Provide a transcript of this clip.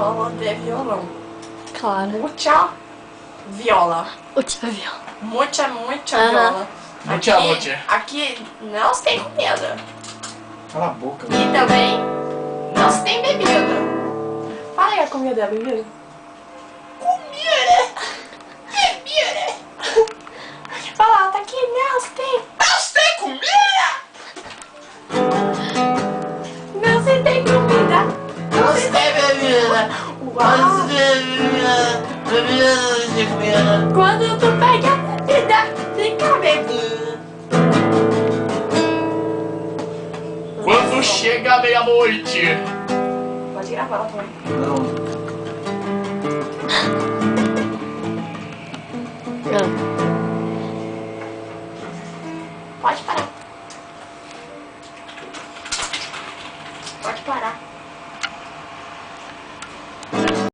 escola de violão. Claro. Mucha viola. Mucha viola. Mucha viola. Mucha. Aqui não se tem comida. Cala a boca. E também não se tem bebida. Fala aí a comida e a bebida. Comida! Bebida! Fala, tá aqui, não se tem. Não se tem comida! Não se tem comida! Não se tem bebida! Uau! Quando tu pega a bebida, fica bebida. Quando chega a meia-noite. Pode gravar lá também. Não. Não.